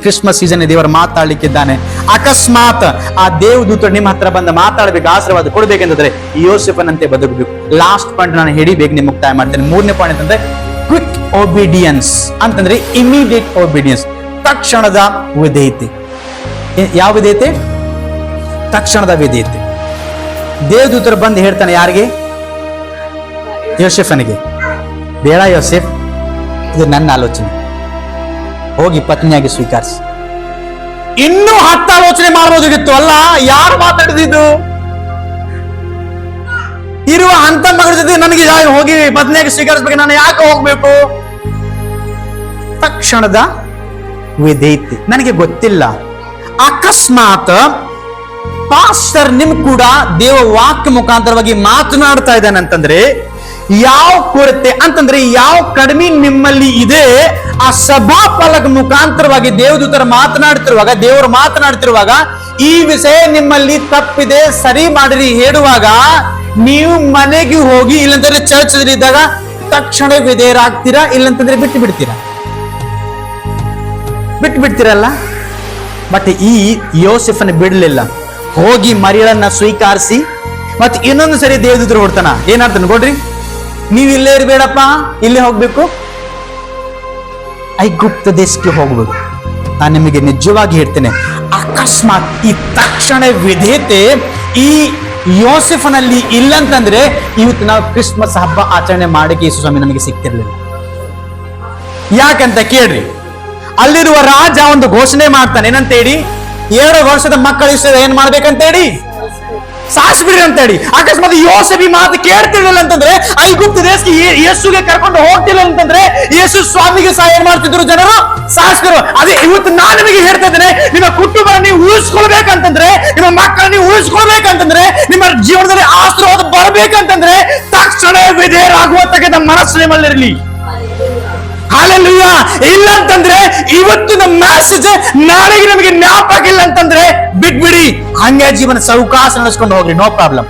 Christmas season ದೇವರು ಮಾತಾಡ್ಲಿಕ್ಕಿದ್ದಾನೆ. ಅಕಸ್ಮಾತ್ ಆ ದೇವದೂತರು ನಿಮ್ಮ ಹತ್ರ ಬಂದು ಮಾತಾಡ್ಬೇಕು, ಆಶೀರ್ವಾದ ಕೊಡ್ಬೇಕಂತಂದ್ರೆ ಯೋಸೆಫನಂತೆ ಬದುಕಬೇಕು. ಲಾಸ್ಟ್ ಪಾಯಿಂಟ್ ನಾನು ಹಿಡಿಬೇಕು, ನಿಮ್ಗೆ ಮುಕ್ತಾಯ ಮಾಡ್ತೇನೆ. ಮೂರನೇ ಪಾಯಿಂಟ್ ಅಂತಂದ್ರೆ ಕ್ವಿಕ್ ಒಬಿಡಿಯನ್ಸ್ ಅಂತಂದ್ರೆ ಇಮಿಡಿಯೇಟ್ ಒಬಿಡಿಯನ್ಸ್, ತಕ್ಷಣದ ವಿಧೇಯತೆ. ಯಾವ ವಿಧೇಯತೆ? ತಕ್ಷಣದ ವಿಧೇಯತೆ. ದೇವದೂತರು ಬಂದು ಹೇಳ್ತಾನೆ ಯಾರಿಗೆ? ಯೋಸೆಫನಿಗೆ, ಬೇಡ ಯೋಸೆಫ್, ಇದು ನನ್ನ ಆಲೋಚನೆ, ಹೋಗಿ ಪತ್ನಿಯಾಗಿ ಸ್ವೀಕರಿಸಿ. ಇನ್ನೂ 10 ಆಲೋಚನೆ ಮಾಡಬಹುದಿತ್ತು ಅಲ್ಲ? ಯಾರು ಮಾತಾಡಿದ್ದು? ಇರುವ ಅಂತ ಮಗಳ ಜೊತೆ ನನಗೆ ಹೋಗಿ ಪತ್ನಿಯಾಗಿ ಸ್ವೀಕರಿಸ್ಬೇಕು, ನಾನು ಯಾಕೆ ಹೋಗ್ಬೇಕು? ತಕ್ಷಣದ ವಿಧೇಯತೆ. ನನಗೆ ಗೊತ್ತಿಲ್ಲ, ಅಕಸ್ಮಾತ್ ಪಾಸ್ಟರ್ ನಿಮ್ ಕೂಡ ದೇವ ವಾಕ್ಯ ಮುಖಾಂತರವಾಗಿ ಮಾತನಾಡ್ತಾ ಇದ್ದಾನೆ ಅಂತಂದ್ರೆ, ಯಾವ ಕೊರತೆ ಅಂತಂದ್ರೆ ಯಾವ ಕಡಿಮೆ ನಿಮ್ಮಲ್ಲಿ ಇದೆ, ಆ ಸಭಾ ಫಲಕ ಮುಖಾಂತರವಾಗಿ ದೇವದೂತರ ಮಾತನಾಡ್ತಿರುವಾಗ, ದೇವರು ಮಾತನಾಡ್ತಿರುವಾಗ ಈ ವಿಷಯ ನಿಮ್ಮಲ್ಲಿ ತಪ್ಪಿದೆ, ಸರಿ ಮಾಡಿರಿ ಹೇಳುವಾಗ ನೀವು ಮನೆಗೆ ಹೋಗಿ, ಇಲ್ಲಂತಂದ್ರೆ ಚರ್ಚ್ ಇದ್ದಾಗ ತಕ್ಷಣ ವಿಧೇಯರಾಗ್ತೀರಾ, ಇಲ್ಲಂತಂದ್ರೆ ಬಿಟ್ಟು ಬಿಡ್ತೀರಲ್ಲ. ಮತ್ತೆ ಈ ಯೋಸೆಫನ ಬಿಡಲಿಲ್ಲ, ಹೋಗಿ ಮರಿಯಳನ್ನ ಸ್ವೀಕರಿಸಿ ಮತ್ತೆ ಇನ್ನೊಂದು ಸರಿ ದೇವದೂತರು ಹೊಡ್ತಾನ. ಏನಾಗ್ತಾನೆ ನೋಡ್ರಿ, ನೀವು ಇಲ್ಲೇ ಇರ್ಬೇಡಪ್ಪ, ಇಲ್ಲೇ ಹೋಗ್ಬೇಕು, ಐಗುಪ್ತ ದೇಶಕ್ಕೆ ಹೋಗ್ಬೇಕು. ನಾನು ನಿಮಗೆ ನಿಜವಾಗಿ ಹೇಳ್ತೇನೆ, ಅಕಸ್ಮಾತ್ ಈ ತಕ್ಷಣ ವಿಧೇಯತೆ ಈ ಯೋಸೆಫನಲ್ಲಿ ಇಲ್ಲಂತಂದ್ರೆ ಇವತ್ತು ನಾವು ಕ್ರಿಸ್ಮಸ್ ಹಬ್ಬ ಆಚರಣೆ ಮಾಡಕ್ಕೆ ಯೇಸು ಸ್ವಾಮಿ ನಮಗೆ ಸಿಗ್ತಿರ್ಲಿಲ್ಲ. ಯಾಕಂತ ಕೇಳ್ರಿ, ಅಲ್ಲಿರುವ ರಾಜ ಒಂದು ಘೋಷಣೆ ಮಾಡ್ತಾನೆ. ಏನಂತ ಹೇಳಿ? 2 ವರ್ಷದ ಮಕ್ಕಳು ಏನ್ ಮಾಡ್ಬೇಕಂತ ಹೇಳಿ? ಸಾಯಿಸ್ಬಿಡ್ರಿ ಅಂತ ಹೇಳಿ. ಅಕಸ್ಮಾತ್ ಯೋಸೆಫಿ ಮಾತು ಕೇಳ್ತಿರ್ಲಿಲ್ಲ ಅಂತಂದ್ರೆ, ಐಗುಪ್ತ ದೇಶಕ್ಕೆ ಯೇಸುಗೆ ಕರ್ಕೊಂಡು ಹೋಗ್ತಿಲ್ಲ ಅಂತಂದ್ರೆ, ಯೇಸು ಸ್ವಾಮಿಗೆ ಸಹ ಏನ್ ಮಾಡ್ತಿದ್ರು ಜನರು? ಸಾಯಿಸ್ತಿದ್ರು. ಅದೇ ಇವತ್ತು ನಾನು ನಿಮಗೆ ಹೇಳ್ತಾ ಇದ್ದೇನೆ, ನಿಮ್ಮ ಕುಟುಂಬ ನೀವು ಉಳಿಸ್ಕೊಳ್ಬೇಕಂತಂದ್ರೆ, ನಿಮ್ಮ ಮಕ್ಕಳನ್ನ ನೀವು ಉಳಿಸ್ಕೊಳ್ಬೇಕಂತಂದ್ರೆ, ನಿಮ್ಮ ಜೀವನದಲ್ಲಿ ಆಶೀರ್ವಾದ ಬರ್ಬೇಕಂತಂದ್ರೆ ತಕ್ಷಣ ವಿಧೇಯರಾಗುವ ತಕ್ಕಂತ ಮನಸ್ಸು ನಿಮ್ಮಲ್ಲಿರಲಿ. ಹಾಲೆಲೂಯ. ಇಲ್ಲ ಅಂತಂದ್ರೆ ಇವತ್ತು ನಮ್ಮ ಮೆಸೇಜ್ ನಾಳೆಗೆ ನಮಗೆ ಜ್ಞಾಪಕ ಇಲ್ಲ ಅಂತಂದ್ರೆ ಬಿಟ್ಬಿಡಿ, ಹಂಗೆ ಜೀವನ ಸಾವಕಾಶ ನಡೆಸ್ಕೊಂಡು ಹೋಗ್ರಿ, ನೋ ಪ್ರಾಬ್ಲಮ್.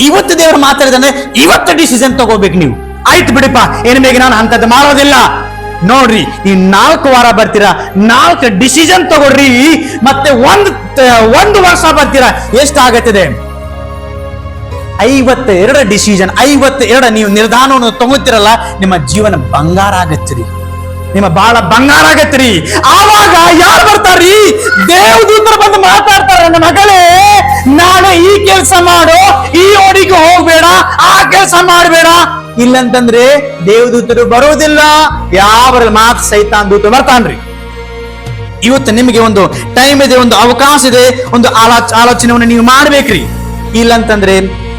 ಇವತ್ತು ದೇವರು ಮಾತಾಡಿದ್ರೆ ಇವತ್ತು ಡಿಸಿಷನ್ ತಗೋಬೇಕು ನೀವು. ಆಯ್ತು ಬಿಡಿಪ್ಪ, ಏನ್ ಬೇಗ ನಾನು ಅಂತದ್ದು ಮಾಡೋದಿಲ್ಲ. ನೋಡ್ರಿ, ಈ 4 ವಾರ ಬರ್ತೀರಾ, 4 ಡಿಸಿಷನ್ ತಗೊಳ್ರಿ, ಮತ್ತೆ ಒಂದು ವರ್ಷ ಬರ್ತೀರಾ, ಎಷ್ಟಾಗತ್ತಿದೆ? 52 ಡಿಸಿಷನ್, 52 ನೀವು ನಿರ್ಧಾರವನ್ನು ತಗೋತಿರಲ್ಲ, ನಿಮ್ಮ ಜೀವನ ಬಂಗಾರ ಆಗತ್ತೀರಿ, ನಿಮ್ಮ ಬಾಳ ಬಂಗಾರ ಆಗತ್ತೀರಿ. ಆವಾಗ ಯಾರು ಬರ್ತಾರ್ರಿ? ದೇವದೂತರು ಬಂದು ಮಾತಾಡ್ತಾರೆ, ನನ್ನ ಮಗಳೇ ನಾಳೆ ಈ ಕೆಲಸ ಮಾಡು, ಈ ಓಡಿಗೆ ಹೋಗ್ಬೇಡ, ಆ ಕೆಲಸ ಮಾಡಬೇಡ. ಇಲ್ಲಂತಂದ್ರೆ ದೇವದೂತರು ಬರೋದಿಲ್ಲ. ಯಾವ ಮಾತು ಸೈತಾನ್ ದೂತ ಬರ್ತಾನ್ರಿ. ಇವತ್ತು ನಿಮಗೆ ಒಂದು ಟೈಮ್ ಇದೆ, ಒಂದು ಅವಕಾಶ ಇದೆ, ಒಂದು ಆಲೋಚನೆಯನ್ನು ನೀವು ಮಾಡ್ಬೇಕ್ರಿ. ಇಲ್ಲಂತಂದ್ರೆ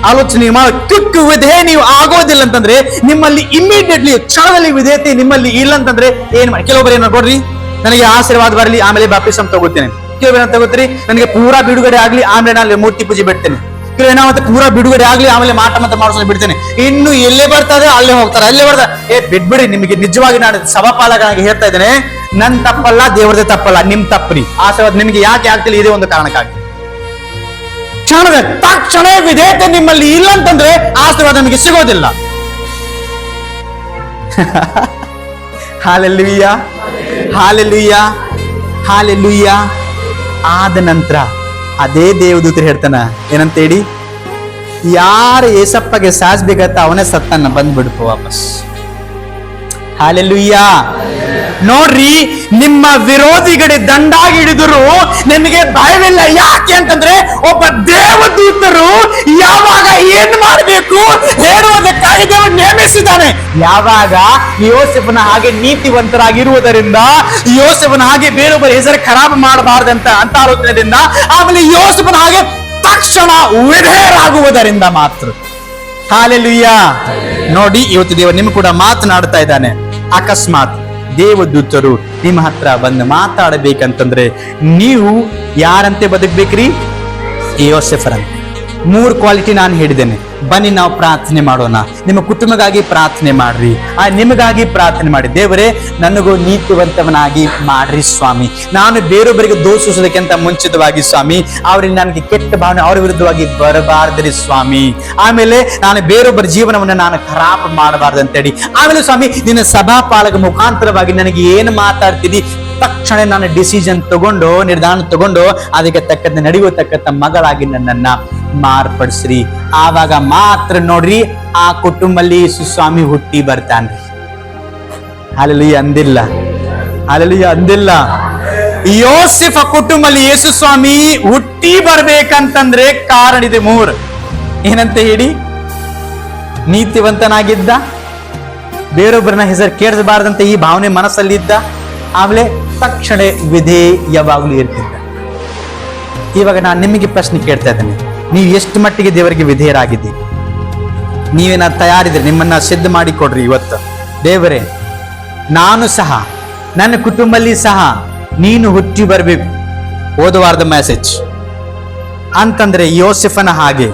ಆಲೋಚನೆ ಕ್ವಿಕ್ ವಿಧೇಯ ನೀವು ಆಗೋದಿಲ್ಲ ಅಂತಂದ್ರೆ, ನಿಮ್ಮಲ್ಲಿ ಇಮಿಡಿಯೇಟ್ಲಿ ಕ್ಷಣದಲ್ಲಿ ವಿಧೇಯತೆ ನಿಮ್ಮಲ್ಲಿ ಇಲ್ಲ ಅಂತಂದ್ರೆ ಏನ್ ಮಾಡಿ? ಕೆಲವೊಬ್ಬರು ಏನ್ ನೋಡ್ರಿ, ನನಗೆ ಆಶೀರ್ವಾದ ಬರಲಿ ಆಮೇಲೆ ಬಾಪ್ಟಿಸಮ್ ತಗೋತೇನೆ, ಕೆಲವೊಬ್ಬರು ತಗೋತೀರಿ ನನಗೆ ಪೂರಾ ಬಿಡುಗಡೆ ಆಗ್ಲಿ ಆಮೇಲೆ ನಾನು ಮೂರ್ತಿ ಪೂಜೆ ಬಿಡ್ತೇನೆ, ಕೆಲವು ಪೂರಾ ಬಿಡುಗಡೆ ಆಗ್ಲಿ ಆಮೇಲೆ ಮಾಟ ಮತ್ತೆ ಮಾಡಿಸೋದು ಬಿಡ್ತೇನೆ. ಇನ್ನು ಎಲ್ಲೇ ಬರ್ತದೆ ಅಲ್ಲೇ ಹೋಗ್ತಾರೆ, ಅಲ್ಲೇ ಬರ್ತಾರೆ. ಬಿಡ್ಬಿಡಿ. ನಿಮಗೆ ನಿಜವಾಗಿ ನಾನು ಸಭಾಪಾಲಕನಾಗಿ ಹೇಳ್ತಾ ಇದ್ದೇನೆ, ನನ್ ತಪ್ಪಲ್ಲ, ದೇವರದೇ ತಪ್ಪಲ್ಲ, ನಿಮ್ ತಪ್ಪ್ರಿ. ಆಶೀರ್ವಾದ ನಿಮಗೆ ಯಾಕೆ ಆಗ್ತಿಲ್ಲ? ಇದೇ ಒಂದು ಕಾರಣಕ್ಕಾಗಿ. ಕ್ಷಣದ ತಕ್ಷಣ ವಿಧೇಯತೆ ನಿಮ್ಮಲ್ಲಿ ಇಲ್ಲ ಅಂತಂದ್ರೆ ಆಶೀರ್ವಾದ ನಿಮಗೆ ಸಿಗೋದಿಲ್ಲ. Hallelujah, hallelujah, hallelujah. ಆದ ನಂತರ ಅದೇ ದೇವದೂತರು ಹೇಳ್ತಾನ, ಏನಂತೇಳಿ? ಯಾರು ಏಸಪ್ಪಗೆ ಸಾಯಿಸ್ಬೇಕಂತ ಅವನೇ ಸತ್ತನ್ನ ಬಂದ್ಬಿಡ್ತು ವಾಪಸ್. ಹಾಲೆಲೂಯ. ನೋಡ್ರಿ, ನಿಮ್ಮ ವಿರೋಧಿಗಡೆ ದಂಡಾಗಿ ಹಿಡಿದ್ರು ನಿಮಗೆ ಭಯವಿಲ್ಲ. ಯಾಕೆ ಅಂತಂದ್ರೆ ಒಬ್ಬ ದೇವದೂತರು ಯಾವಾಗ ಏನ್ ಮಾಡಬೇಕು ಹೇಳುವುದಕ್ಕಾಗಿ ದೇವರು ನೇಮಿಸಿದ್ದಾನೆ. ಯಾವಾಗ ಯೋಸೆಫನ ಹಾಗೆ ನೀತಿವಂತರಾಗಿರುವುದರಿಂದ, ಯೋಸೆಫನ ಹಾಗೆ ಬೇರೊಬ್ಬರ ಹೆಸರು ಖರಾಬ್ ಮಾಡಬಾರ್ದಂತ ಅಂತ ಆಲೋಚನೆಯಿಂದ, ಆಮೇಲೆ ಯೋಸೆಫನ ಹಾಗೆ ತಕ್ಷಣ ವಿಧೇಯರಾಗುವುದರಿಂದ ಮಾತ್ರ. ಹಾಲೆಲೂಯ. ನೋಡಿ, ಇವತ್ತು ದೇವರು ನಿಮ್ ಕೂಡ ಮಾತನಾಡ್ತಾ ಇದ್ದಾನೆ. ಅಕಸ್ಮಾತ್ ದೇವದೂತರು ನಿಮ್ಮ ಹತ್ರ ಬಂದು ಮಾತಾಡಬೇಕಂತಂದ್ರೆ ನೀವು ಯಾರಂತೆ ಬದುಕ್ಬೇಕ್ರಿ? ಯೋಸೆಫರಂತೆ. 3 ಕ್ವಾಲಿಟಿ ನಾನು ಹೇಳಿದ್ದೇನೆ. ಬನ್ನಿ ನಾವು ಪ್ರಾರ್ಥನೆ ಮಾಡೋಣ. ನಿಮ್ಮ ಕುಟುಂಬಕ್ಕಾಗಿ ಪ್ರಾರ್ಥನೆ ಮಾಡ್ರಿ, ನಿಮಗಾಗಿ ಪ್ರಾರ್ಥನೆ ಮಾಡಿ. ದೇವರೇ, ನನಗೂ ನೀತಿವಂತವನಾಗಿ ಮಾಡ್ರಿ ಸ್ವಾಮಿ. ನಾನು ಬೇರೊಬ್ಬರಿಗೆ ದೋಷಿಸೋದಕ್ಕಿಂತ ಮುಂಚಿತವಾಗಿ ಸ್ವಾಮಿ, ಅವರಿಗೆ ನನಗೆ ಕೆಟ್ಟ ಭಾವನೆ ಅವರ ವಿರುದ್ಧವಾಗಿ ಬರಬಾರ್ದ್ರಿ ಸ್ವಾಮಿ. ಆಮೇಲೆ ನಾನು ಬೇರೊಬ್ಬರ ಜೀವನವನ್ನು ನಾನು ಖರಾಬ್ ಮಾಡಬಾರ್ದು ಅಂತೇಳಿ. ಆಮೇಲೆ ಸ್ವಾಮಿ, ನಿನ್ನ ಸಭಾಪಾಲಕ ಮುಖಾಂತರವಾಗಿ ನನಗೆ ಏನು ಮಾತಾಡ್ತೀನಿ ತಕ್ಷಣ ನಾನು ಡಿಸಿಷನ್ ತಗೊಂಡು ನಿರ್ಧಾರ ತಗೊಂಡು ಅದಕ್ಕೆ ತಕ್ಕಂತೆ ನಡೆಯತಕ್ಕಂಥ ಮಗಳಾಗಿ ನನ್ನನ್ನ ಮಾರ್ಪಡಿಸ್ರಿ. ಆವಾಗ ಮಾತ್ರ ನೋಡ್ರಿ ಆ ಕುಟುಂಬಲ್ಲಿ ಯೇಸು ಸ್ವಾಮಿ ಹುಟ್ಟಿ ಬರ್ತಾನ್ರಿ. ಹಲ್ಲೆಲೂಯಾ ಅಂದಿಲ್ಲ, ಹಲ್ಲೆಲೂಯಾ ಅಂದಿಲ್ಲ. ಯೋಸೆಫ ಕುಟುಂಬಲ್ಲಿ ಯೇಸು ಸ್ವಾಮಿ ಹುಟ್ಟಿ ಬರ್ಬೇಕಂತಂದ್ರೆ ಕಾರಣ ಇದೆ 3. ಏನಂತ ಹೇಳಿ? ನೀತಿವಂತನಾಗಿದ್ದ, ಬೇರೊಬ್ಬರನ್ನ ಹೆಸರು ಕೇಳಿಸಬಾರ್ದಂತ ಈ ಭಾವನೆ ಮನಸ್ಸಲ್ಲಿದ್ದ, ಆಮೇಲೆ ತಕ್ಷಣ ವಿಧೇಯವಾಗ್ಲೂ ಇರ್ತಿದ್ದ. ಇವಾಗ ನಾನು ನಿಮಗೆ ಪ್ರಶ್ನೆ ಕೇಳ್ತಾ ಇದ್ದೇನೆ, ನೀವು ಎಷ್ಟು ಮಟ್ಟಿಗೆ ದೇವರಿಗೆ ವಿಧೇಯರಾಗಿದ್ದೀರಿ? ನೀವೇನ ತಯಾರಿದ್ರಿ? ನಿಮ್ಮನ್ನ ಸಿದ್ಧ ಮಾಡಿಕೊಡ್ರಿ. ಇವತ್ತು ದೇವರೇ, ನಾನು ಸಹ ನನ್ನ ಕುಟುಂಬದಲ್ಲಿ ಸಹ ನೀನು ಹುಟ್ಟಿ ಬರಬೇಕು, ಓದುವಾರದ ಮೆಸೇಜ್ ಅಂತಂದ್ರೆ ಯೋಸೆಫನ ಹಾಗೆ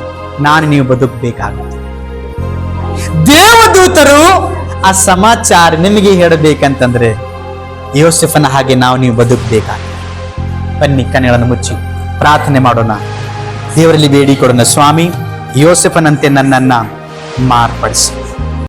ನಾನು ನೀವು ಬದುಕಬೇಕಾಗುತ್ತೆ. ದೇವದೂತರು ಆ ಸಮಾಚಾರ ನಿಮಗೆ ಹೇಳಬೇಕಂತಂದ್ರೆ ಯೋಸೆಫನ ಹಾಗೆ ನೀವು ಬದುಕಬೇಕಾಗುತ್ತೆ. ಬನ್ನಿ, ಕಣ್ಣುಗಳನ್ನು ಮುಚ್ಚಿ ಪ್ರಾರ್ಥನೆ ಮಾಡೋಣ, ದೇವರಲ್ಲಿ ಬೇಡಿಕೊಡೋಣ. ಸ್ವಾಮಿ, ಯೋಸೆಫನಂತೆ ನನ್ನನ್ನ ಮಾರ್ಪಡಿಸಿ.